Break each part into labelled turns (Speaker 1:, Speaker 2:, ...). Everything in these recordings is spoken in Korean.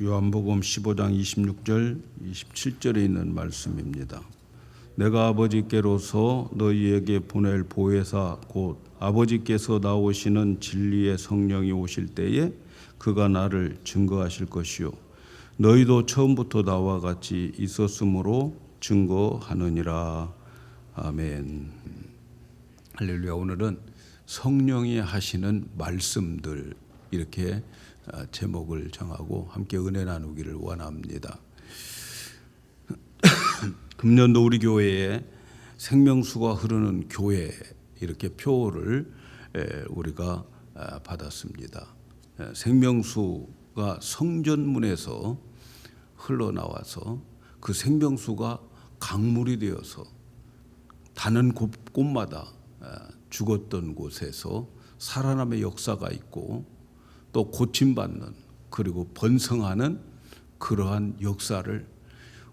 Speaker 1: 요한복음 15장 26절 27절에 있는 말씀입니다. 내가 아버지께로서 너희에게 보낼 보혜사 곧 아버지께서 나오시는 진리의 성령이 오실 때에 그가 나를 증거하실 것이요 너희도 처음부터 나와 같이 있었으므로 증거하느니라. 아멘. 할렐루야. 오늘은 성령이 하시는 말씀들 이렇게 제목을 정하고 함께 은혜 나누기를 원합니다. 금년도 우리 교회에 생명수가 흐르는 교회 이렇게 표를 우리가 받았습니다. 생명수가 성전문에서 흘러나와서 그 생명수가 강물이 되어서 다는 곳마다 죽었던 곳에서 살아남의 역사가 있고 또 고침받는 그리고 번성하는 그러한 역사를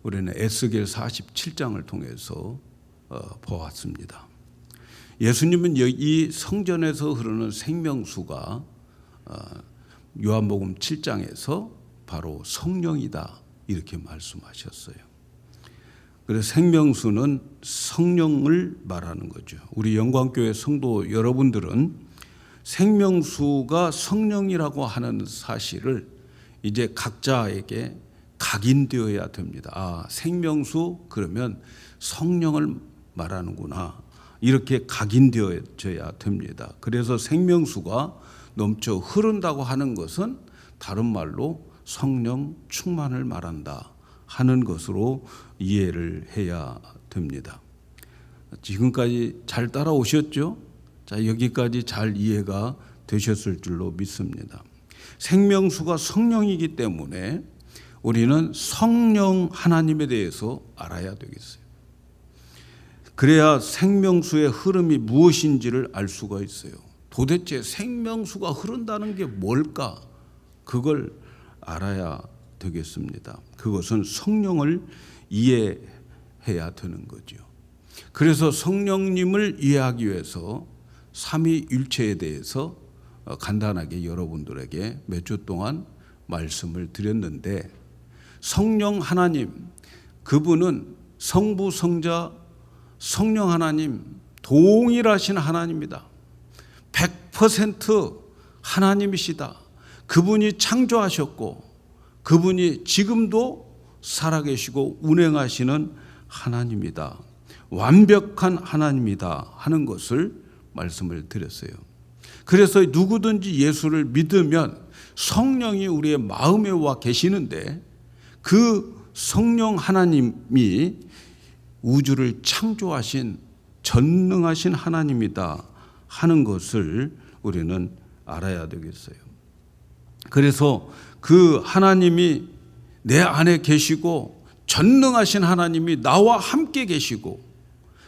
Speaker 1: 우리는 에스겔 47장을 통해서 보았습니다. 예수님은 이 성전에서 흐르는 생명수가 요한복음 7장에서 바로 성령이다 이렇게 말씀하셨어요. 그래서 생명수는 성령을 말하는 거죠. 우리 영광교회 성도 여러분들은 생명수가 성령이라고 하는 사실을 이제 각자에게 각인되어야 됩니다. 생명수 그러면 성령을 말하는구나. 이렇게 각인되어져야 됩니다. 그래서 생명수가 넘쳐 흐른다고 하는 것은 다른 말로 성령 충만을 말한다 하는 것으로 이해를 해야 됩니다. 지금까지 잘 따라오셨죠? 자, 여기까지 잘 이해가 되셨을 줄로 믿습니다. 생명수가 성령이기 때문에 우리는 성령 하나님에 대해서 알아야 되겠어요. 그래야 생명수의 흐름이 무엇인지를 알 수가 있어요. 도대체 생명수가 흐른다는 게 뭘까? 그걸 알아야 되겠습니다. 그것은 성령을 이해해야 되는 거죠. 그래서 성령님을 이해하기 위해서 삼위일체에 대해서 간단하게 여러분들에게 몇 주 동안 말씀을 드렸는데 성령 하나님 그분은 성부 성자 성령 하나님 동일하신 하나님이다. 100% 하나님이시다. 그분이 창조하셨고 그분이 지금도 살아계시고 운행하시는 하나님이다. 완벽한 하나님이다 하는 것을 말씀을 드렸어요. 그래서 누구든지 예수를 믿으면 성령이 우리의 마음에 와 계시는데 그 성령 하나님이 우주를 창조하신 전능하신 하나님이다 하는 것을 우리는 알아야 되겠어요. 그래서 그 하나님이 내 안에 계시고 전능하신 하나님이 나와 함께 계시고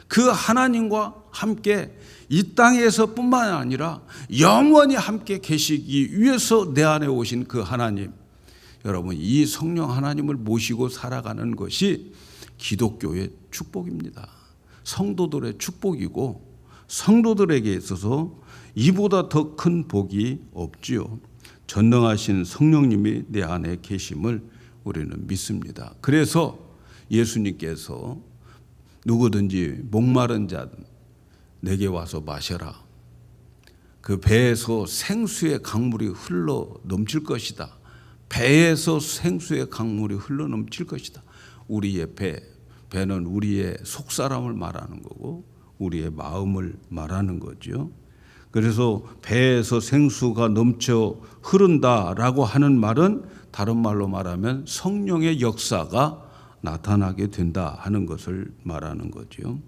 Speaker 1: 그 하나님과 함께 이 땅에서 뿐만 아니라 영원히 함께 계시기 위해서 내 안에 오신 그 하나님, 여러분 이 성령 하나님을 모시고 살아가는 것이 기독교의 축복입니다. 성도들의 축복이고 성도들에게 있어서 이보다 더 큰 복이 없지요. 전능하신 성령님이 내 안에 계심을 우리는 믿습니다. 그래서 예수님께서 누구든지 목마른 자 내게 와서 마셔라. 그 배에서 생수의 강물이 흘러 넘칠 것이다. 배에서 생수의 강물이 흘러 넘칠 것이다. 우리의 배는 우리의 속사람을 말하는 거고 우리의 마음을 말하는 거죠. 그래서 배에서 생수가 넘쳐 흐른다라고 하는 말은 다른 말로 말하면 성령의 역사가 나타나게 된다 하는 것을 말하는 거죠.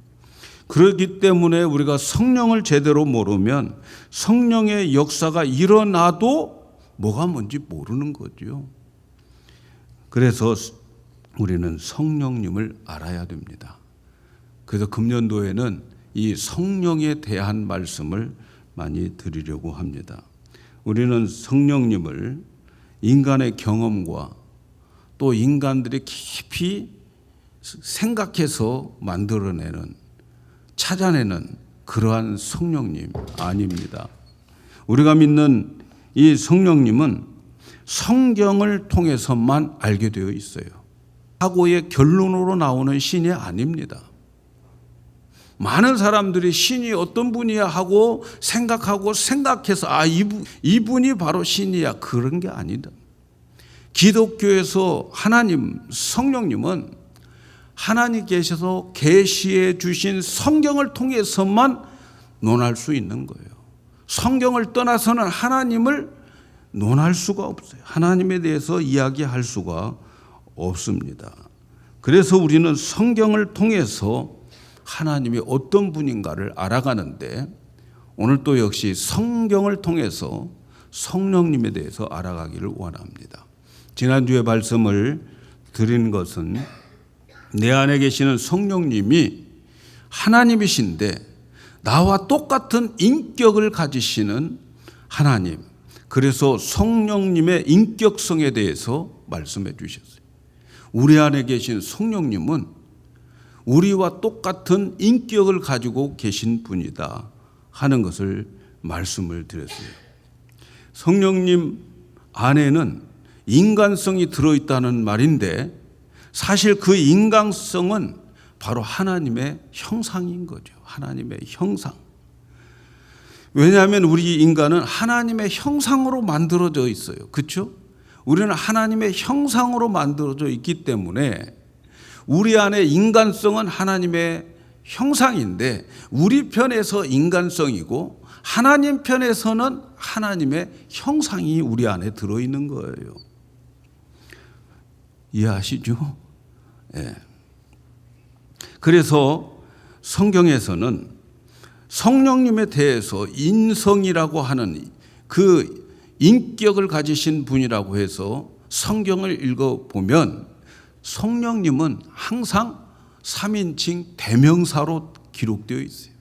Speaker 1: 그렇기 때문에 우리가 성령을 제대로 모르면 성령의 역사가 일어나도 뭐가 뭔지 모르는 거죠. 그래서 우리는 성령님을 알아야 됩니다. 그래서 금년도에는 이 성령에 대한 말씀을 많이 드리려고 합니다. 우리는 성령님을 인간의 경험과 또 인간들이 깊이 생각해서 만들어내는 찾아내는 그러한 성령님 아닙니다. 우리가 믿는 이 성령님은 성경을 통해서만 알게 되어 있어요. 사고의 결론으로 나오는 신이 아닙니다. 많은 사람들이 신이 어떤 분이야 하고 생각해서 이분이 바로 신이야, 그런 게 아니다. 기독교에서 하나님, 성령님은 하나님께서 계시해 주신 성경을 통해서만 논할 수 있는 거예요. 성경을 떠나서는 하나님을 논할 수가 없어요. 하나님에 대해서 이야기할 수가 없습니다. 그래서 우리는 성경을 통해서 하나님이 어떤 분인가를 알아가는데, 오늘 또 역시 성경을 통해서 성령님에 대해서 알아가기를 원합니다. 지난주에 말씀을 드린 것은 내 안에 계시는 성령님이 하나님이신데 나와 똑같은 인격을 가지시는 하나님, 그래서 성령님의 인격성에 대해서 말씀해 주셨어요. 우리 안에 계신 성령님은 우리와 똑같은 인격을 가지고 계신 분이다 하는 것을 말씀을 드렸어요. 성령님 안에는 인간성이 들어있다는 말인데, 사실 그 인간성은 바로 하나님의 형상인 거죠. 하나님의 형상. 왜냐하면 우리 인간은 하나님의 형상으로 만들어져 있어요. 그렇죠? 우리는 하나님의 형상으로 만들어져 있기 때문에 우리 안에 인간성은 하나님의 형상인데, 우리 편에서 인간성이고 하나님 편에서는 하나님의 형상이 우리 안에 들어있는 거예요. 이해하시죠? 예. 그래서 성경에서는 성령님에 대해서 인성이라고 하는 그 인격을 가지신 분이라고 해서 성경을 읽어보면 성령님은 항상 3인칭 대명사로 기록되어 있어요.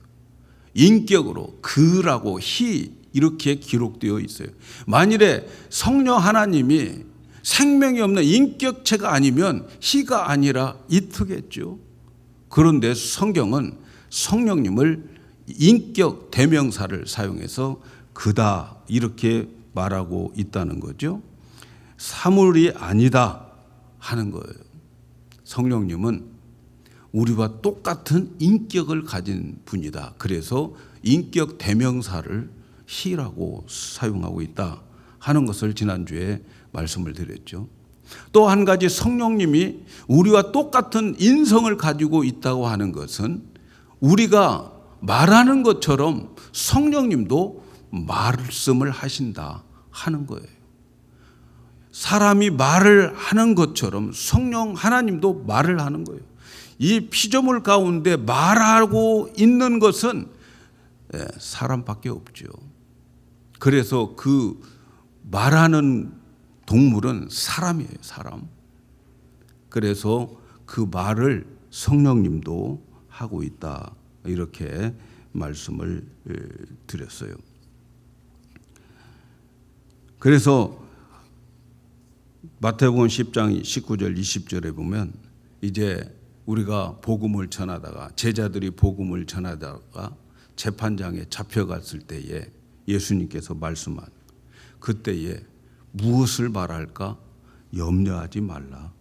Speaker 1: 인격으로 그라고 히 이렇게 기록되어 있어요. 만일에 성령 하나님이 생명이 없는 인격체가 아니면 히가 아니라 이트겠죠. 그런데 성경은 성령님을 인격 대명사를 사용해서 그다 이렇게 말하고 있다는 거죠. 사물이 아니다 하는 거예요. 성령님은 우리와 똑같은 인격을 가진 분이다. 그래서 인격 대명사를 히라고 사용하고 있다 하는 것을 지난주에 말씀을 드렸죠. 또 한 가지, 성령님이 우리와 똑같은 인성을 가지고 있다고 하는 것은 우리가 말하는 것처럼 성령님도 말씀을 하신다 하는 거예요. 사람이 말을 하는 것처럼 성령 하나님도 말을 하는 거예요. 이 피조물 가운데 말하고 있는 것은 사람밖에 없죠. 그래서 그 말하는 동물은 사람이에요, 사람. 그래서 그 말을 성령님도 하고 있다, 이렇게 말씀을 드렸어요. 그래서 마태복음 10장 19절 20절에 보면 이제 우리가 복음을 전하다가, 제자들이 복음을 전하다가 재판장에 잡혀갔을 때에 예수님께서 말씀한 그때에 무엇을 말할까 염려하지 말라.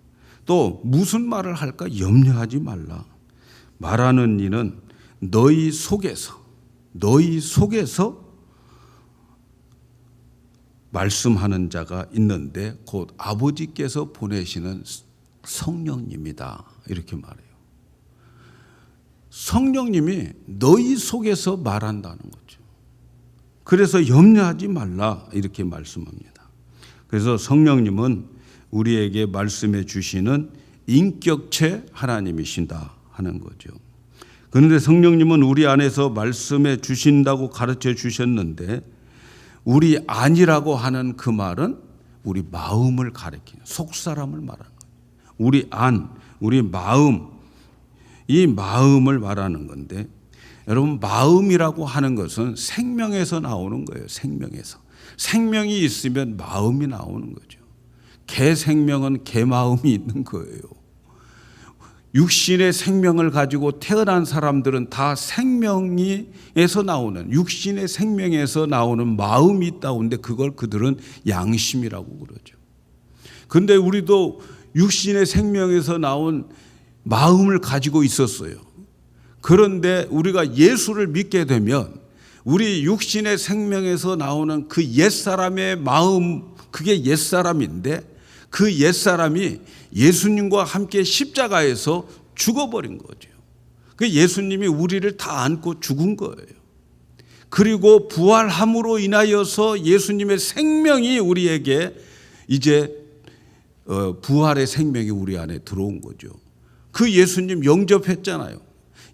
Speaker 1: 또 무슨 말을 할까 염려하지 말라. 말하는 이는 너희 속에서 말씀하는 자가 있는데 곧 아버지께서 보내시는 성령님이다, 이렇게 말해요. 성령님이 너희 속에서 말한다는 거죠. 그래서 염려하지 말라, 이렇게 말씀합니다. 그래서 성령님은 우리에게 말씀해 주시는 인격체 하나님이신다 하는 거죠. 그런데 성령님은 우리 안에서 말씀해 주신다고 가르쳐 주셨는데, 우리 안이라고 하는 그 말은 우리 마음을 가리키는, 속사람을 말하는 거예요. 우리 안, 우리 마음, 이 마음을 말하는 건데, 여러분, 마음이라고 하는 것은 생명에서 나오는 거예요. 생명이 있으면 마음이 나오는 거죠. 개 생명은 개 마음이 있는 거예요. 육신의 생명을 가지고 태어난 사람들은 다 생명에서 나오는, 육신의 생명에서 나오는 마음이 있다고 하는데 그걸 그들은 양심이라고 그러죠. 근데 우리도 육신의 생명에서 나온 마음을 가지고 있었어요. 그런데 우리가 예수를 믿게 되면 우리 육신의 생명에서 나오는 그 옛사람의 마음, 그게 옛사람인데 그 옛사람이 예수님과 함께 십자가에서 죽어버린 거죠. 그 예수님이 우리를 다 안고 죽은 거예요. 그리고 부활함으로 인하여서 예수님의 생명이 우리에게 이제 부활의 생명이 우리 안에 들어온 거죠. 그 예수님 영접했잖아요.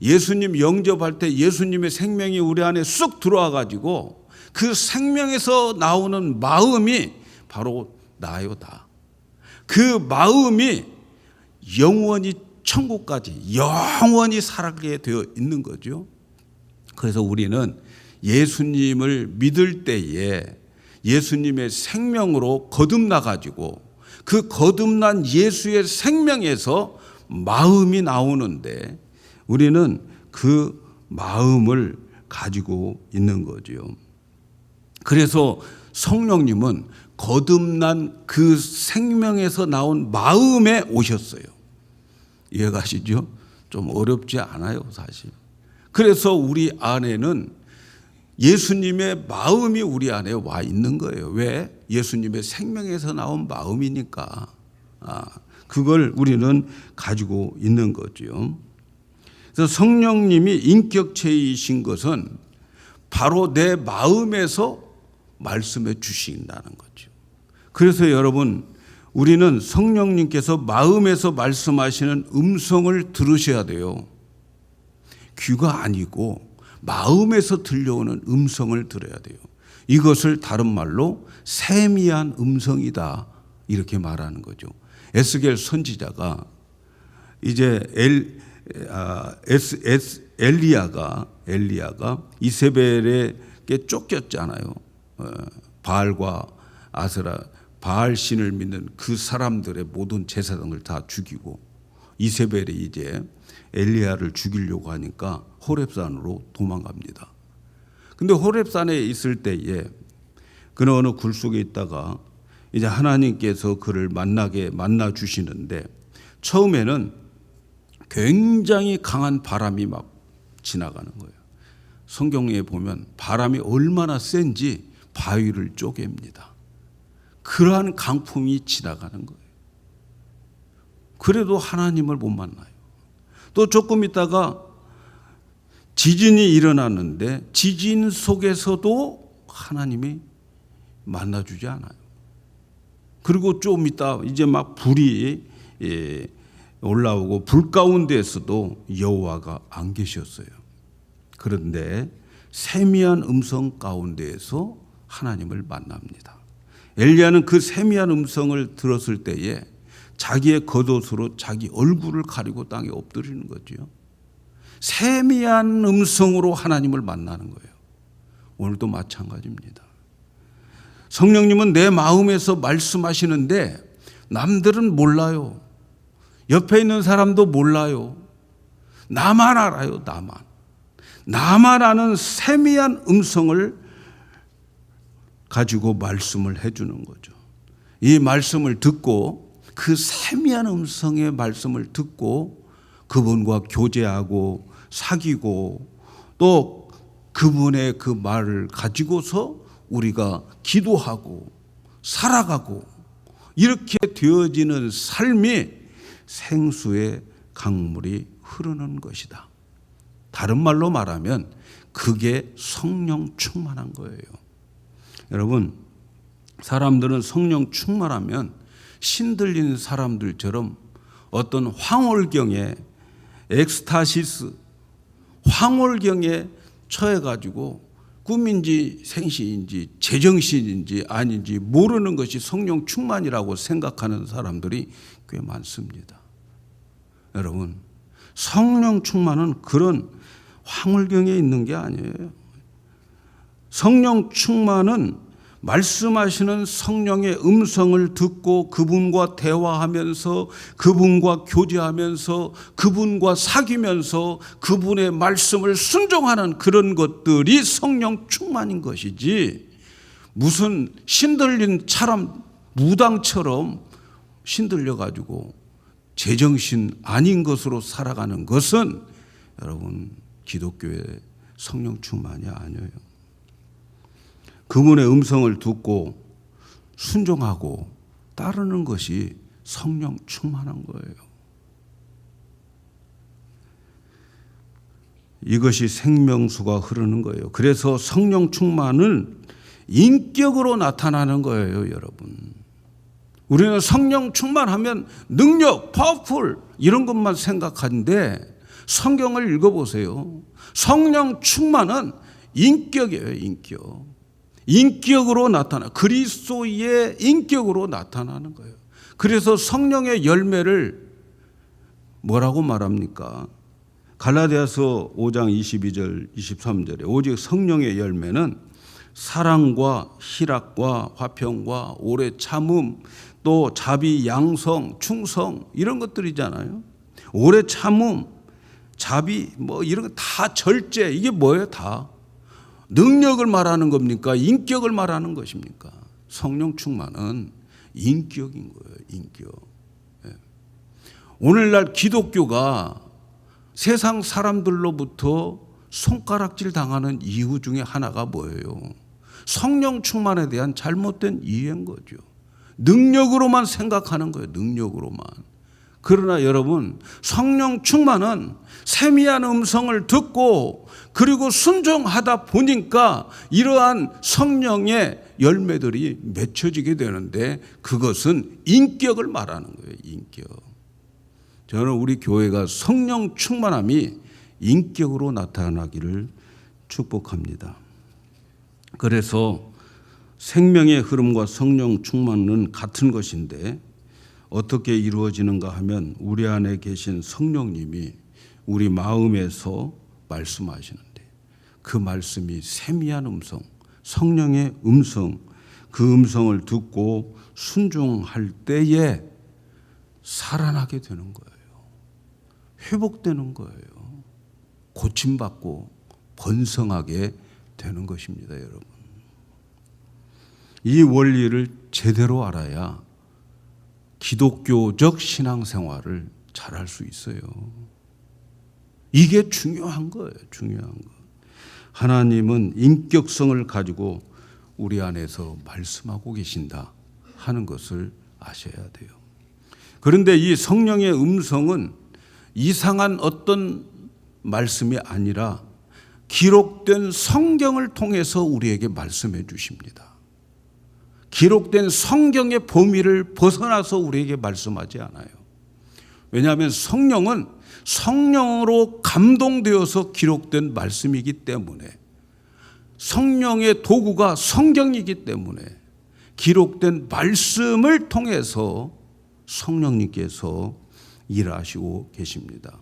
Speaker 1: 예수님 영접할 때 예수님의 생명이 우리 안에 쑥 들어와 가지고 그 생명에서 나오는 마음이 바로 나요, 나. 그 마음이 영원히 천국까지 영원히 살게 되어 있는 거죠. 그래서 우리는 예수님을 믿을 때에 예수님의 생명으로 거듭나 가지고 그 거듭난 예수의 생명에서 마음이 나오는데 우리는 그 마음을 가지고 있는 거죠. 그래서 성령님은 거듭난 그 생명에서 나온 마음에 오셨어요. 이해가시죠? 좀 어렵지 않아요, 사실. 그래서 우리 안에는 예수님의 마음이 우리 안에 와 있는 거예요. 왜? 예수님의 생명에서 나온 마음이니까. 그걸 우리는 가지고 있는 거죠. 그래서 성령님이 인격체이신 것은 바로 내 마음에서 말씀해 주신다는 거죠. 그래서 여러분, 우리는 성령님께서 마음에서 말씀하시는 음성을 들으셔야 돼요. 귀가 아니고 마음에서 들려오는 음성을 들어야 돼요. 이것을 다른 말로 세미한 음성이다 이렇게 말하는 거죠. 에스겔 선지자가 이제 엘리야가 이세벨에게 쫓겼잖아요. 바알과 아세라, 바알 신을 믿는 그 사람들의 모든 제사장을 다 죽이고 이세벨이 이제 엘리야를 죽이려고 하니까 호렙산으로 도망갑니다. 근데 호렙산에 있을 때에 그는 어느 굴 속에 있다가 이제 하나님께서 그를 만나 주시는데 처음에는 굉장히 강한 바람이 막 지나가는 거예요. 성경에 보면 바람이 얼마나 센지 바위를 쪼갭니다. 그러한 강풍이 지나가는 거예요. 그래도 하나님을 못 만나요. 또 조금 있다가 지진이 일어났는데 지진 속에서도 하나님이 만나주지 않아요. 그리고 좀 있다 이제 막 불이 올라오고 불 가운데에서도 여호와가 안 계셨어요. 그런데 세미한 음성 가운데에서 하나님을 만납니다. 엘리야는 그 세미한 음성을 들었을 때에 자기의 겉옷으로 자기 얼굴을 가리고 땅에 엎드리는 거죠. 세미한 음성으로 하나님을 만나는 거예요. 오늘도 마찬가지입니다. 성령님은 내 마음에서 말씀하시는데 남들은 몰라요. 옆에 있는 사람도 몰라요. 나만 알아요. 나만 아는 세미한 음성을 가지고 말씀을 해주는 거죠. 이 말씀을 듣고 그 세미한 음성의 말씀을 듣고 그분과 교제하고 사귀고 또 그분의 그 말을 가지고서 우리가 기도하고 살아가고 이렇게 되어지는 삶이 생수의 강물이 흐르는 것이다. 다른 말로 말하면 그게 성령 충만한 거예요. 여러분, 사람들은 성령 충만하면 신들린 사람들처럼 어떤 황홀경에 엑스타시스, 황홀경에 처해가지고 꿈인지 생시인지 제정신인지 아닌지 모르는 것이 성령 충만이라고 생각하는 사람들이 꽤 많습니다. 여러분, 성령 충만은 그런 황홀경에 있는 게 아니에요. 성령 충만은 말씀하시는 성령의 음성을 듣고 그분과 대화하면서 그분과 교제하면서 그분과 사귀면서 그분의 말씀을 순종하는 그런 것들이 성령 충만인 것이지 무슨 신들린 사람 무당처럼 신들려 가지고 제정신 아닌 것으로 살아가는 것은 여러분 기독교의 성령 충만이 아니에요. 그분의 음성을 듣고 순종하고 따르는 것이 성령 충만한 거예요. 이것이 생명수가 흐르는 거예요. 그래서 성령 충만은 인격으로 나타나는 거예요, 여러분. 우리는 성령 충만하면 능력, 파워풀 이런 것만 생각하는데 성경을 읽어보세요. 성령 충만은 인격이에요, 인격. 인격으로 나타나, 그리스도의 인격으로 나타나는 거예요. 그래서 성령의 열매를 뭐라고 말합니까? 갈라디아서 5장 22절 23절에 오직 성령의 열매는 사랑과 희락과 화평과 오래 참음 또 자비, 양성, 충성 이런 것들이잖아요. 오래 참음, 자비 뭐 이런 거 다 절제 이게 뭐예요? 다 능력을 말하는 겁니까? 인격을 말하는 것입니까? 성령 충만은 인격인 거예요. 인격. 오늘날 기독교가 세상 사람들로부터 손가락질 당하는 이유 중에 하나가 뭐예요? 성령 충만에 대한 잘못된 이해인 거죠. 능력으로만 생각하는 거예요. 능력으로만. 그러나 여러분, 성령 충만은 세미한 음성을 듣고 그리고 순종하다 보니까 이러한 성령의 열매들이 맺혀지게 되는데 그것은 인격을 말하는 거예요. 인격. 저는 우리 교회가 성령 충만함이 인격으로 나타나기를 축복합니다. 그래서 생명의 흐름과 성령 충만은 같은 것인데 어떻게 이루어지는가 하면 우리 안에 계신 성령님이 우리 마음에서 말씀하시는데 그 말씀이 세미한 음성, 성령의 음성, 그 음성을 듣고 순종할 때에 살아나게 되는 거예요. 회복되는 거예요. 고침받고 번성하게 되는 것입니다, 여러분. 이 원리를 제대로 알아야 기독교적 신앙생활을 잘할 수 있어요. 이게 중요한 거예요. 중요한 거. 하나님은 인격성을 가지고 우리 안에서 말씀하고 계신다 하는 것을 아셔야 돼요. 그런데 이 성령의 음성은 이상한 어떤 말씀이 아니라 기록된 성경을 통해서 우리에게 말씀해 주십니다. 기록된 성경의 범위를 벗어나서 우리에게 말씀하지 않아요. 왜냐하면 성령은 성령으로 감동되어서 기록된 말씀이기 때문에 성령의 도구가 성경이기 때문에 기록된 말씀을 통해서 성령님께서 일하시고 계십니다.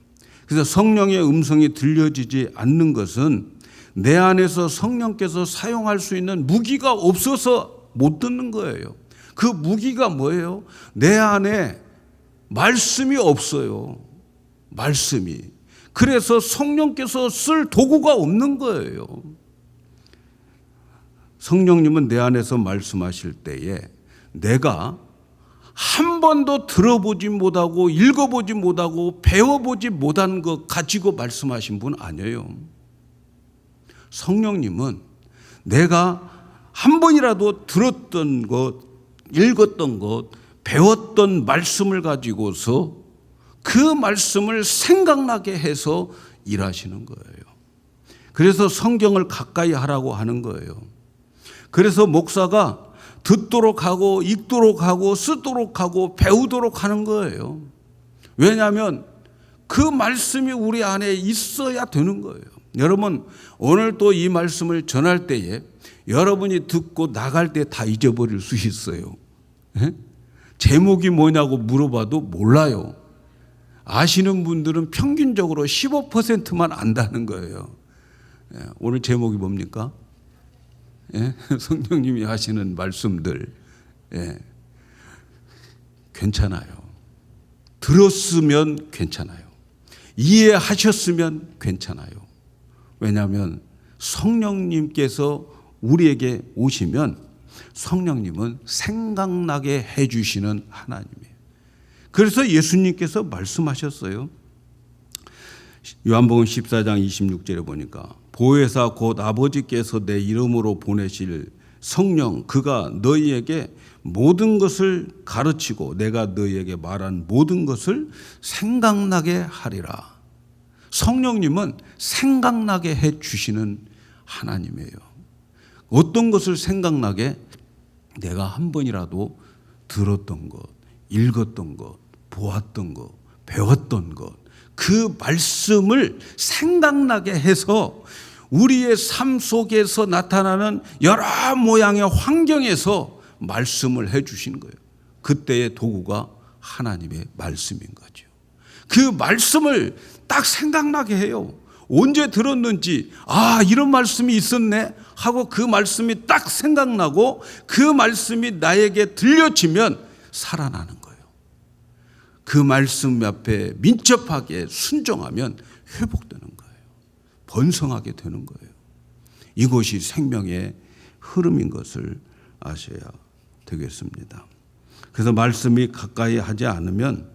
Speaker 1: 그래서 성령의 음성이 들려지지 않는 것은 내 안에서 성령께서 사용할 수 있는 무기가 없어서 못 듣는 거예요. 그 무기가 뭐예요? 내 안에 말씀이 없어요. 말씀이. 그래서 성령께서 쓸 도구가 없는 거예요. 성령님은 내 안에서 말씀하실 때에 내가 한 번도 들어보지 못하고 읽어보지 못하고 배워보지 못한 것 가지고 말씀하신 분 아니에요. 성령님은 내가 한 번이라도 들었던 것, 읽었던 것, 배웠던 말씀을 가지고서 그 말씀을 생각나게 해서 일하시는 거예요. 그래서 성경을 가까이 하라고 하는 거예요. 그래서 목사가 듣도록 하고 읽도록 하고 쓰도록 하고 배우도록 하는 거예요. 왜냐하면 그 말씀이 우리 안에 있어야 되는 거예요. 여러분 오늘 또 이 말씀을 전할 때에 여러분이 듣고 나갈 때 다 잊어버릴 수 있어요. 제목이 뭐냐고 물어봐도 몰라요. 아시는 분들은 평균적으로 15%만 안다는 거예요. 오늘 제목이 뭡니까? 성령님이 하시는 말씀들. 괜찮아요. 들었으면 괜찮아요. 이해하셨으면 괜찮아요. 왜냐하면 성령님께서 우리에게 오시면 성령님은 생각나게 해주시는 하나님이에요. 그래서 예수님께서 말씀하셨어요. 요한복음 14장 26절에 보니까 보혜사 곧 아버지께서 내 이름으로 보내실 성령 그가 너희에게 모든 것을 가르치고 내가 너희에게 말한 모든 것을 생각나게 하리라. 성령님은 생각나게 해 주시는 하나님이에요. 어떤 것을 생각나게? 내가 한 번이라도 들었던 것, 읽었던 것, 보았던 것, 배웠던 것, 그 말씀을 생각나게 해서 우리의 삶 속에서 나타나는 여러 모양의 환경에서 말씀을 해 주신 거예요. 그때의 도구가 하나님의 말씀인 거죠. 그 말씀을 딱 생각나게 해요. 언제 들었는지, 이런 말씀이 있었네 하고 그 말씀이 딱 생각나고 그 말씀이 나에게 들려지면 살아나는 거예요. 그 말씀 앞에 민첩하게 순종하면 회복되는 거예요. 번성하게 되는 거예요. 이것이 생명의 흐름인 것을 아셔야 되겠습니다. 그래서 말씀이 가까이 하지 않으면,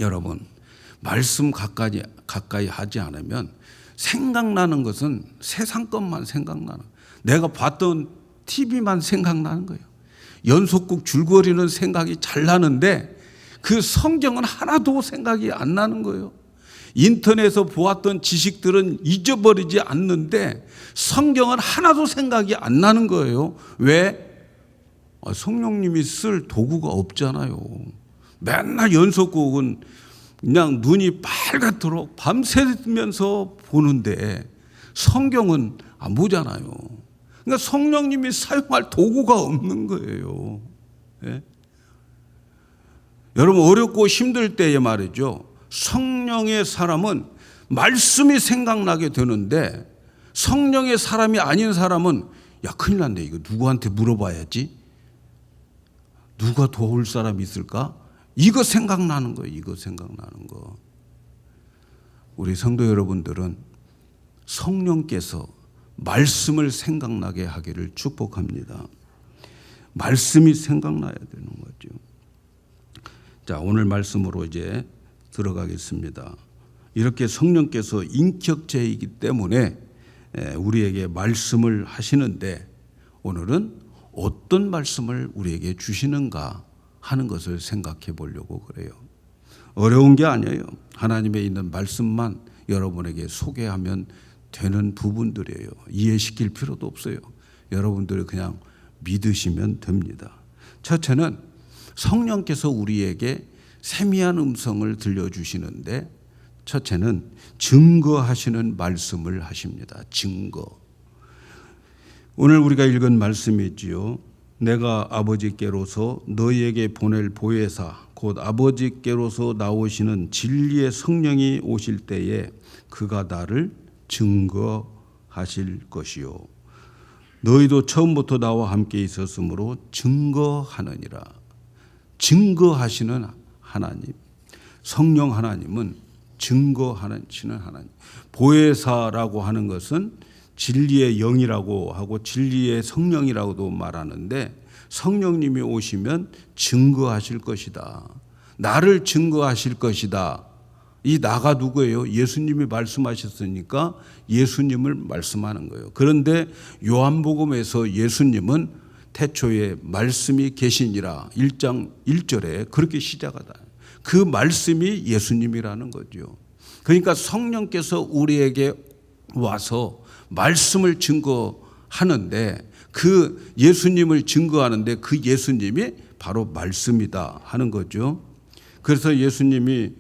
Speaker 1: 여러분, 말씀 가까이 하지 않으면 생각나는 것은 세상 것만 생각나는, 내가 봤던 TV만 생각나는 거예요. 연속극 줄거리는 생각이 잘 나는데 그 성경은 하나도 생각이 안 나는 거예요. 인터넷에서 보았던 지식들은 잊어버리지 않는데 성경은 하나도 생각이 안 나는 거예요. 왜? 성령님이 쓸 도구가 없잖아요. 맨날 연속극은 그냥 눈이 빨갛도록 밤새면서 보는데 성경은 안 보잖아요. 그러니까 성령님이 사용할 도구가 없는 거예요. 예? 여러분, 어렵고 힘들 때에 말이죠, 성령의 사람은 말씀이 생각나게 되는데 성령의 사람이 아닌 사람은 큰일 났네, 이거 누구한테 물어봐야지, 누가 도울 사람이 있을까? 이거 생각나는 거예요. 이거 생각나는 거. 우리 성도 여러분들은 성령께서 말씀을 생각나게 하기를 축복합니다. 말씀이 생각나야 되는 거죠. 자, 오늘 말씀으로 이제 들어가겠습니다. 이렇게 성령께서 인격체이기 때문에 우리에게 말씀을 하시는데 오늘은 어떤 말씀을 우리에게 주시는가 하는 것을 생각해 보려고 그래요. 어려운 게 아니에요. 하나님의 있는 말씀만 여러분에게 소개하면 되는 부분들이에요. 이해시킬 필요도 없어요. 여러분들이 그냥 믿으시면 됩니다. 첫째는 성령께서 우리에게 세미한 음성을 들려주시는데, 첫째는 증거하시는 말씀을 하십니다. 증거. 오늘 우리가 읽은 말씀이지요. 내가 아버지께로서 너희에게 보낼 보혜사 곧 아버지께로서 나오시는 진리의 성령이 오실 때에 그가 나를 증거하실 것이요 너희도 처음부터 나와 함께 있었으므로 증거하느니라. 증거하시는 하나님, 성령 하나님은 증거하시는 하나님. 보혜사라고 하는 것은 진리의 영이라고 하고 진리의 성령이라고도 말하는데, 성령님이 오시면 증거하실 것이다. 나를 증거하실 것이다. 이 나가 누구예요? 예수님이 말씀하셨으니까 예수님을 말씀하는 거예요. 그런데 요한복음에서 예수님은 태초에 말씀이 계시니라 1장 1절에 그렇게 시작하다. 그 말씀이 예수님이라는 거죠. 그러니까 성령께서 우리에게 와서 말씀을 증거하는데, 그 예수님을 증거하는데 그 예수님이 바로 말씀이다 하는 거죠. 그래서 예수님이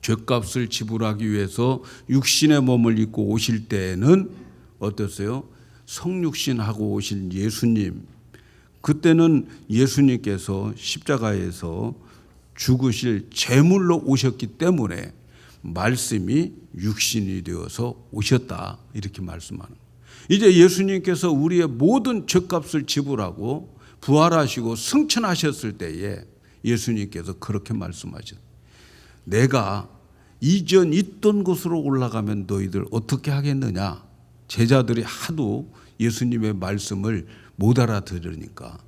Speaker 1: 죄값을 지불하기 위해서 육신의 몸을 입고 오실 때에는 어땠어요? 성육신하고 오신 예수님, 그때는 예수님께서 십자가에서 죽으실 제물로 오셨기 때문에 말씀이 육신이 되어서 오셨다, 이렇게 말씀하는 거예요. 이제 예수님께서 우리의 모든 죄값을 지불하고 부활하시고 승천하셨을 때에 예수님께서 그렇게 말씀하셨어요. 내가 이전 있던 곳으로 올라가면 너희들 어떻게 하겠느냐. 제자들이 하도 예수님의 말씀을 못 알아들으니까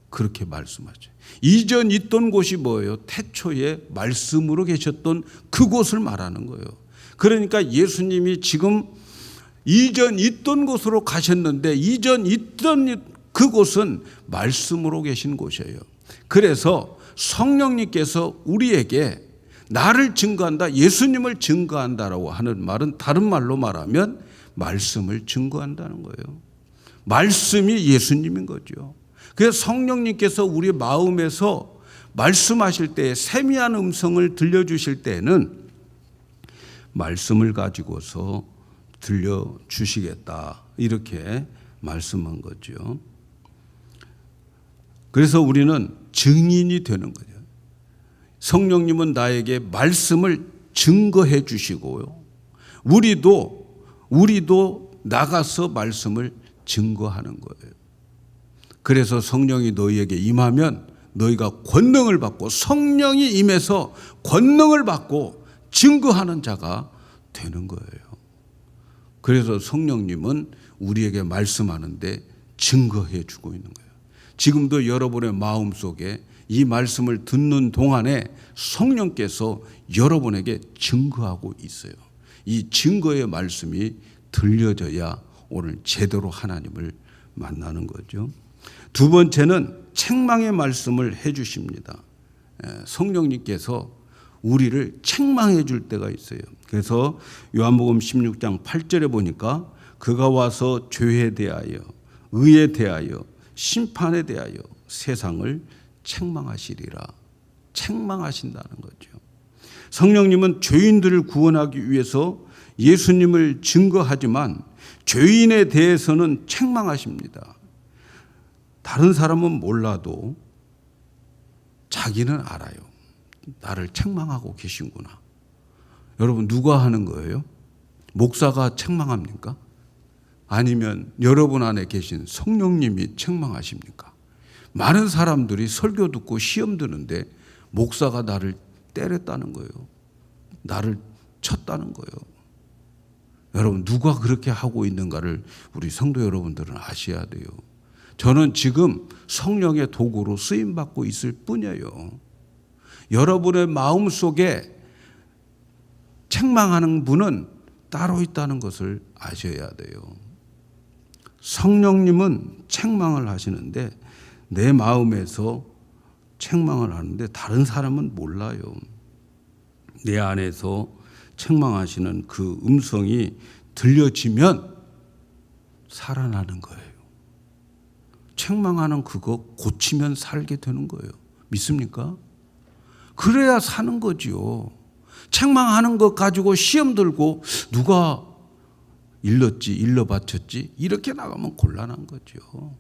Speaker 1: 그렇게 말씀하죠. 이전 있던 곳이 뭐예요? 태초에 말씀으로 계셨던 그곳을 말하는 거예요. 그러니까 예수님이 지금 이전 있던 곳으로 가셨는데 이전 있던 그곳은 말씀으로 계신 곳이에요. 그래서 성령님께서 우리에게 나를 증거한다, 예수님을 증거한다라고 하는 말은 다른 말로 말하면 말씀을 증거한다는 거예요. 말씀이 예수님인 거죠. 그래서 성령님께서 우리 마음에서 말씀하실 때 세미한 음성을 들려주실 때는 말씀을 가지고서 들려주시겠다 이렇게 말씀한 거죠. 그래서 우리는 증인이 되는 거죠. 성령님은 나에게 말씀을 증거해 주시고요. 우리도 나가서 말씀을 증거하는 거예요. 그래서 성령이 너희에게 임하면 너희가 권능을 받고 성령이 임해서 권능을 받고 증거하는 자가 되는 거예요. 그래서 성령님은 우리에게 말씀하는데 증거해 주고 있는 거예요. 지금도 여러분의 마음속에 이 말씀을 듣는 동안에 성령께서 여러분에게 증거하고 있어요. 이 증거의 말씀이 들려져야 오늘 제대로 하나님을 만나는 거죠. 두 번째는 책망의 말씀을 해 주십니다. 성령님께서 우리를 책망해 줄 때가 있어요. 그래서 요한복음 16장 8절에 보니까 그가 와서 죄에 대하여 의에 대하여 심판에 대하여 세상을 책망하시리라. 책망하신다는 거죠. 성령님은 죄인들을 구원하기 위해서 예수님을 증거하지만 죄인에 대해서는 책망하십니다. 다른 사람은 몰라도 자기는 알아요. 나를 책망하고 계신구나. 여러분 누가 하는 거예요? 목사가 책망합니까? 아니면 여러분 안에 계신 성령님이 책망하십니까? 많은 사람들이 설교 듣고 시험 드는데 목사가 나를 때렸다는 거예요. 나를 쳤다는 거예요. 여러분 누가 그렇게 하고 있는가를 우리 성도 여러분들은 아셔야 돼요. 저는 지금 성령의 도구로 쓰임받고 있을 뿐이에요. 여러분의 마음속에 책망하는 분은 따로 있다는 것을 아셔야 돼요. 성령님은 책망을 하시는데 내 마음에서 책망을 하는데 다른 사람은 몰라요. 내 안에서 책망하시는 그 음성이 들려지면 살아나는 거예요. 책망하는 그거 고치면 살게 되는 거예요. 믿습니까? 그래야 사는 거지요. 책망하는 것 가지고 시험 들고 누가 일렀지, 일러 바쳤지 이렇게 나가면 곤란한 거죠.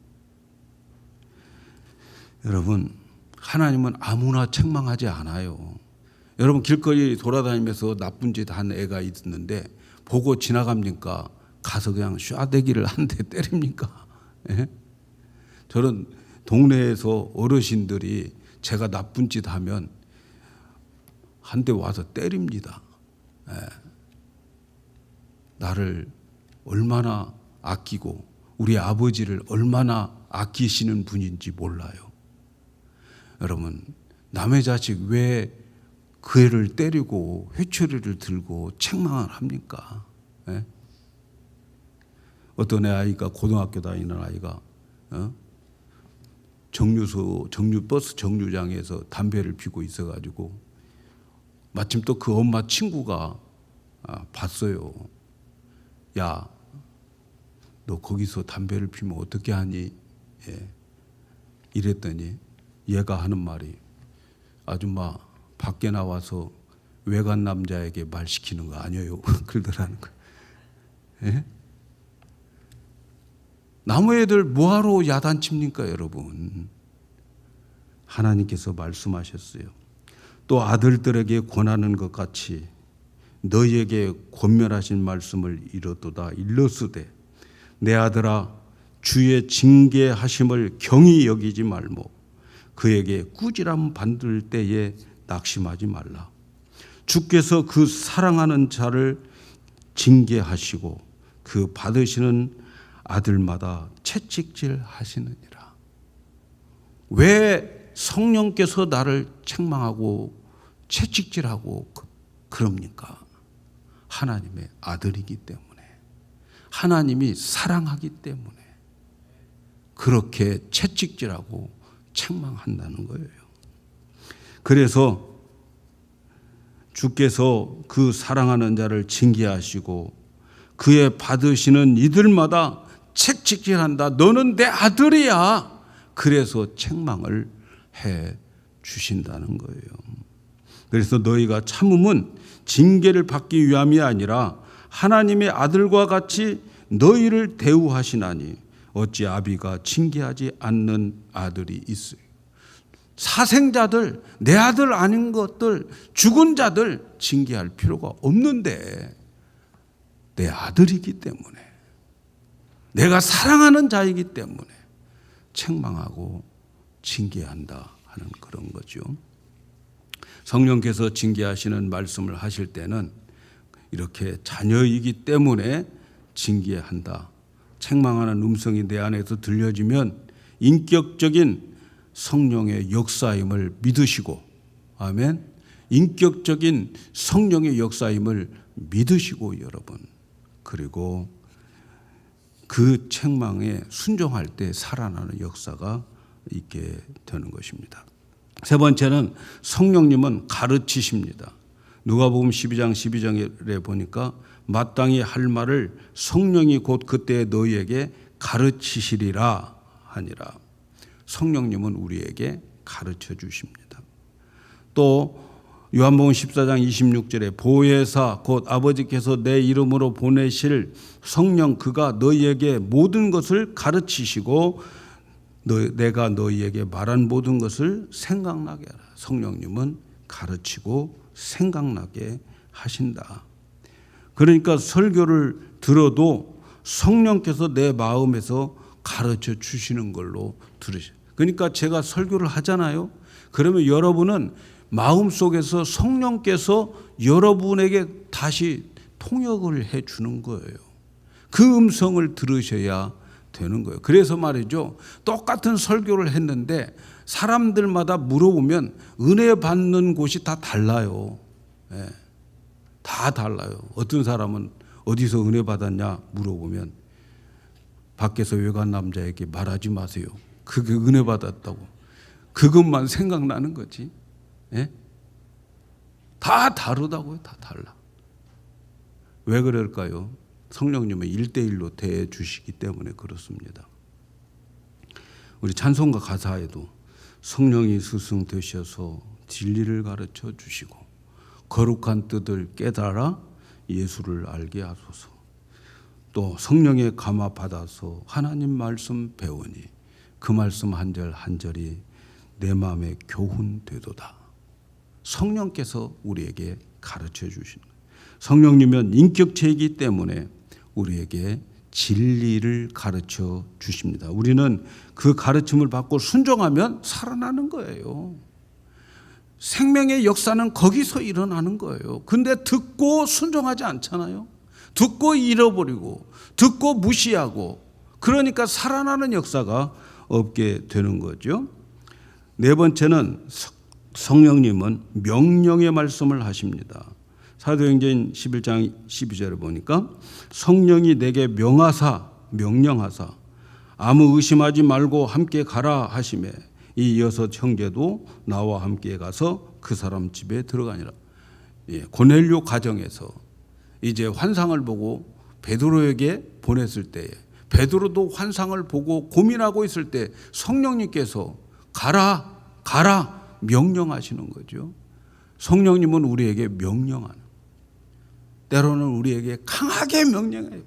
Speaker 1: 여러분 하나님은 아무나 책망하지 않아요. 여러분 길거리 돌아다니면서 나쁜 짓 한 애가 있는데 보고 지나갑니까? 가서 그냥 쏴대기를 한 대 때립니까? 예? 저는 동네에서 어르신들이 제가 나쁜 짓 하면 한 대 와서 때립니다. 예. 나를 얼마나 아끼고 우리 아버지를 얼마나 아끼시는 분인지 몰라요. 여러분 남의 자식 왜 그 애를 때리고 회초리를 들고 책망을 합니까? 예? 어떤 아이가 고등학교 다니는 아이가 버스 정류장에서 담배를 피고 있어가지고 마침 또 그 엄마 친구가 봤어요. 야, 너 거기서 담배를 피면 어떻게 하니? 예. 이랬더니 얘가 하는 말이 아줌마 밖에 나와서 외간 남자에게 말 시키는 거 아니에요. 그러더라는 거예요. 예? 나무 애들 뭐하러 야단칩니까 여러분? 하나님께서 말씀하셨어요. 또 아들들에게 권하는 것 같이 너희에게 권면하신 말씀을 이르도다 일러스되 내 아들아 주의 징계하심을 경히 여기지 말고 그에게 꾸지람 받을 때에 낙심하지 말라. 주께서 그 사랑하는 자를 징계하시고 그 받으시는 아들마다 채찍질 하시느니라. 왜 성령께서 나를 책망하고 채찍질하고 그럽니까? 하나님의 아들이기 때문에, 하나님이 사랑하기 때문에 그렇게 채찍질하고 책망한다는 거예요. 그래서 주께서 그 사랑하는 자를 징계하시고 그의 받으시는 이들마다 채찍질한다. 너는 내 아들이야. 그래서 책망을 해 주신다는 거예요. 그래서 너희가 참음은 징계를 받기 위함이 아니라 하나님의 아들과 같이 너희를 대우하시나니 어찌 아비가 징계하지 않는 아들이 있어요. 사생자들, 내 아들 아닌 것들, 죽은 자들 징계할 필요가 없는데 내 아들이기 때문에, 내가 사랑하는 자이기 때문에 책망하고 징계한다 하는 그런 거죠. 성령께서 징계하시는 말씀을 하실 때는 이렇게 자녀이기 때문에 징계한다, 책망하는 음성이 내 안에서 들려지면 인격적인 성령의 역사임을 믿으시고, 아멘, 인격적인 성령의 역사임을 믿으시고 여러분, 그리고 그 책망에 순종할 때 살아나는 역사가 있게 되는 것입니다. 세 번째는 성령님은 가르치십니다. 누가복음 12장 12절에 보니까 마땅히 할 말을 성령이 곧 그때 너희에게 가르치시리라 하니라. 성령님은 우리에게 가르쳐 주십니다. 또 요한복음 14장 26절에 보혜사 곧 아버지께서 내 이름으로 보내실 성령 그가 너희에게 모든 것을 가르치시고 내가 너희에게 말한 모든 것을 생각나게 하라. 성령님은 가르치고 생각나게 하신다. 그러니까 설교를 들어도 성령께서 내 마음에서 가르쳐 주시는 걸로 들으셔요. 그러니까 제가 설교를 하잖아요. 그러면 여러분은 마음속에서 성령께서 여러분에게 다시 통역을 해 주는 거예요. 그 음성을 들으셔야 되는 거예요. 그래서 말이죠, 똑같은 설교를 했는데 사람들마다 물어보면 은혜 받는 곳이 다 달라요. 네. 다 달라요. 어떤 사람은 어디서 은혜 받았냐 물어보면 밖에서 외간 남자에게 말하지 마세요. 그게 은혜 받았다고. 그것만 생각나는 거지. 네? 다 다르다고요. 다 달라. 왜 그럴까요? 성령님은 1대1로 대해 주시기 때문에 그렇습니다. 우리 찬송가 가사에도 성령이 스승 되셔서 진리를 가르쳐 주시고 거룩한 뜻을 깨달아 예수를 알게 하소서. 또 성령의 감화 받아서 하나님 말씀 배우니 그 말씀 한 절 한 절이 내 마음에 교훈 되도다. 성령께서 우리에게 가르쳐 주시는 거예요. 성령님은 인격체이기 때문에 우리에게 진리를 가르쳐 주십니다. 우리는 그 가르침을 받고 순종하면 살아나는 거예요. 생명의 역사는 거기서 일어나는 거예요. 근데 듣고 순종하지 않잖아요. 듣고 잃어버리고 듣고 무시하고, 그러니까 살아나는 역사가 없게 되는 거죠. 네 번째는 성령님은 명령의 말씀을 하십니다. 사도행전 11장 12절에 보니까 성령이 내게 명령하사 아무 의심하지 말고 함께 가라 하시매 이 여섯 형제도 나와 함께 가서 그 사람 집에 들어가니라. 고넬료 가정에서 이제 환상을 보고 베드로에게 보냈을 때에 베드로도 환상을 보고 고민하고 있을 때 성령님께서 가라 명령하시는 거죠. 성령님은 우리에게 명령하는, 때로는 우리에게 강하게 명령해요.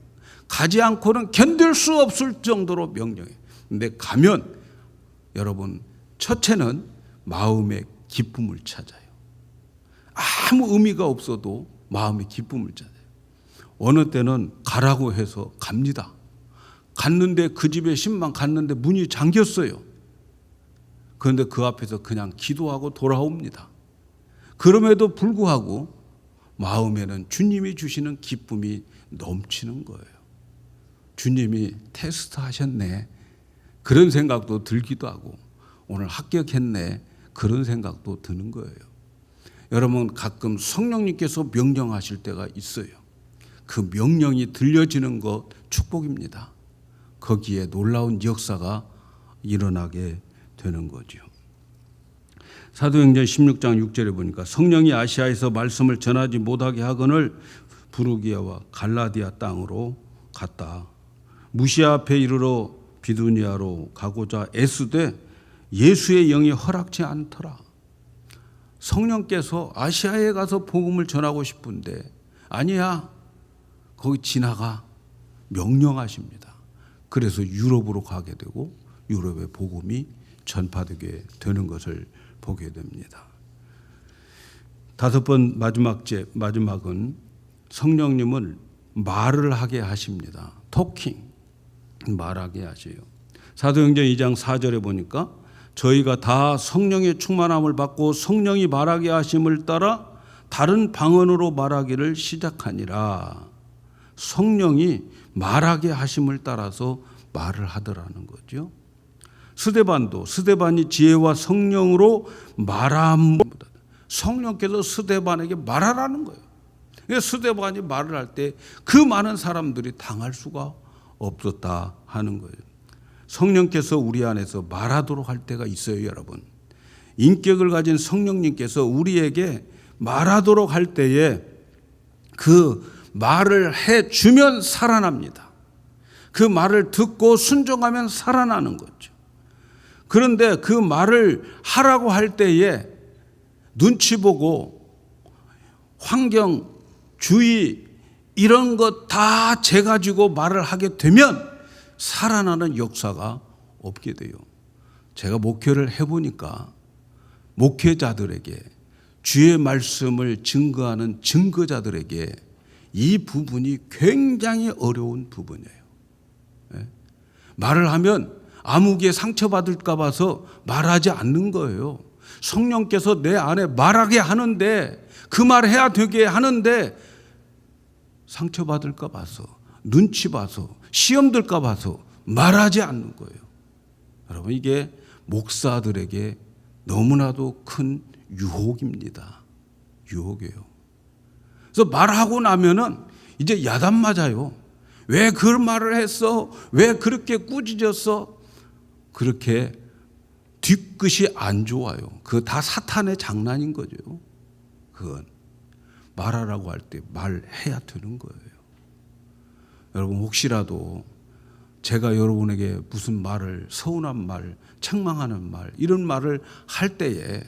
Speaker 1: 가지 않고는 견딜 수 없을 정도로 명령해요. 근데 가면 여러분, 첫째는 마음의 기쁨을 찾아요. 아무 의미가 없어도 마음의 기쁨을 찾아요. 어느 때는 가라고 해서 갑니다. 갔는데 그 집에 10만 갔는데 문이 잠겼어요. 그런데 그 앞에서 그냥 기도하고 돌아옵니다. 그럼에도 불구하고 마음에는 주님이 주시는 기쁨이 넘치는 거예요. 주님이 테스트 하셨네, 그런 생각도 들기도 하고, 오늘 합격했네. 그런 생각도 드는 거예요. 여러분 가끔 성령님께서 명령하실 때가 있어요. 그 명령이 들려지는 것 축복입니다. 거기에 놀라운 역사가 일어나게 되는 거죠. 사도행전 16장 6절에 보니까 성령이 아시아에서 말씀을 전하지 못하게 하거늘 부르기아와 갈라디아 땅으로 갔다. 무시아 앞에 이르러 비두니아로 가고자 애쓰되 예수의 영이 허락지 않더라. 성령께서 아시아에 가서 복음을 전하고 싶은데 아니야. 거기 지나가. 명령하십니다. 그래서 유럽으로 가게 되고 유럽의 복음이 전파되게 되는 것을 보게 됩니다. 다섯 번 마지막은 성령님은 말을 하게 하십니다. 토킹, 말하게 하세요. 사도행전 2장 4절에 보니까 저희가 다 성령의 충만함을 받고 성령이 말하게 하심을 따라 다른 방언으로 말하기를 시작하니라. 성령이 말하게 하심을 따라서 말을 하더라는 거죠. 스데반이 지혜와 성령으로 말함보다 성령께서 스데반에게 말하라는 거예요. 스데반이 말을 할 때 그 많은 사람들이 당할 수가 없었다 하는 거예요. 성령께서 우리 안에서 말하도록 할 때가 있어요, 여러분. 인격을 가진 성령님께서 우리에게 말하도록 할 때에 그 말을 해주면 살아납니다. 그 말을 듣고 순종하면 살아나는 거죠. 그런데 그 말을 하라고 할 때에 눈치 보고 환경, 주의 이런 것 다 재가지고 말을 하게 되면 살아나는 역사가 없게 돼요. 제가 목회를 해보니까 목회자들에게 주의 말씀을 증거하는 증거자들에게 이 부분이 굉장히 어려운 부분이에요. 말을 하면 아무개 상처받을까 봐서 말하지 않는 거예요. 성령께서 내 안에 말하게 하는데 그 말 해야 되게 하는데 상처받을까 봐서 눈치 봐서 시험 들까 봐서 말하지 않는 거예요. 여러분 이게 목사들에게 너무나도 큰 유혹입니다. 유혹이에요. 그래서 말하고 나면은 이제 야단 맞아요. 왜 그 말을 했어? 왜 그렇게 꾸짖었어? 그렇게 뒤끝이 안 좋아요. 그거 다 사탄의 장난인 거죠. 그건 말하라고 할 때 말해야 되는 거예요. 여러분 혹시라도 제가 여러분에게 무슨 말을 서운한 말, 책망하는 말 이런 말을 할 때에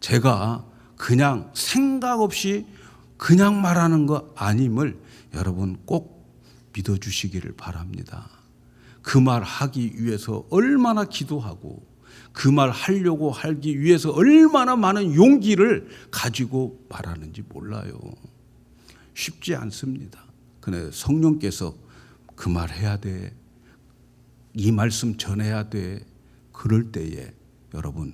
Speaker 1: 제가 그냥 생각 없이 그냥 말하는 거 아님을 여러분 꼭 믿어주시기를 바랍니다. 그 말 하기 위해서 얼마나 기도하고 그 말 하려고 하기 위해서 얼마나 많은 용기를 가지고 말하는지 몰라요. 쉽지 않습니다. 그런데 성령께서 그 말 해야 돼. 이 말씀 전해야 돼. 그럴 때에 여러분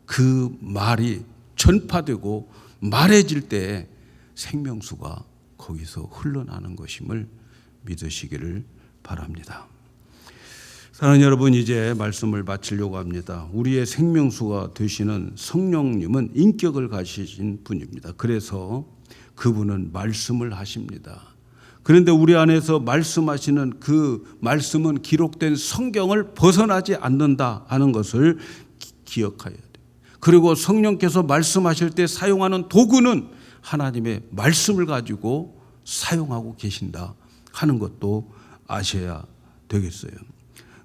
Speaker 1: 그 말이 전파되고 말해질 때에 생명수가 거기서 흘러나는 것임을 믿으시기를 바랍니다. 사랑하는 여러분, 이제 말씀을 마치려고 합니다. 우리의 생명수가 되시는 성령님은 인격을 가지신 분입니다. 그래서 그분은 말씀을 하십니다. 그런데 우리 안에서 말씀하시는 그 말씀은 기록된 성경을 벗어나지 않는다 하는 것을 기억해야 돼요. 그리고 성령께서 말씀하실 때 사용하는 도구는 하나님의 말씀을 가지고 사용하고 계신다 하는 것도 아셔야 되겠어요.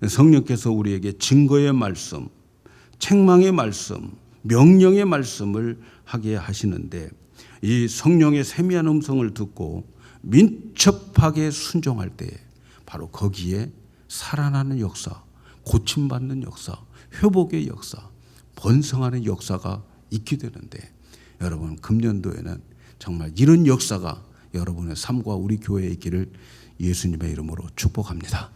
Speaker 1: 성령께서 우리에게 증거의 말씀, 책망의 말씀, 명령의 말씀을 하게 하시는데 이 성령의 세미한 음성을 듣고 민첩하게 순종할 때 바로 거기에 살아나는 역사, 고침받는 역사, 회복의 역사, 번성하는 역사가 있게 되는데 여러분 금년도에는 정말 이런 역사가 여러분의 삶과 우리 교회에 있기를 예수님의 이름으로 축복합니다.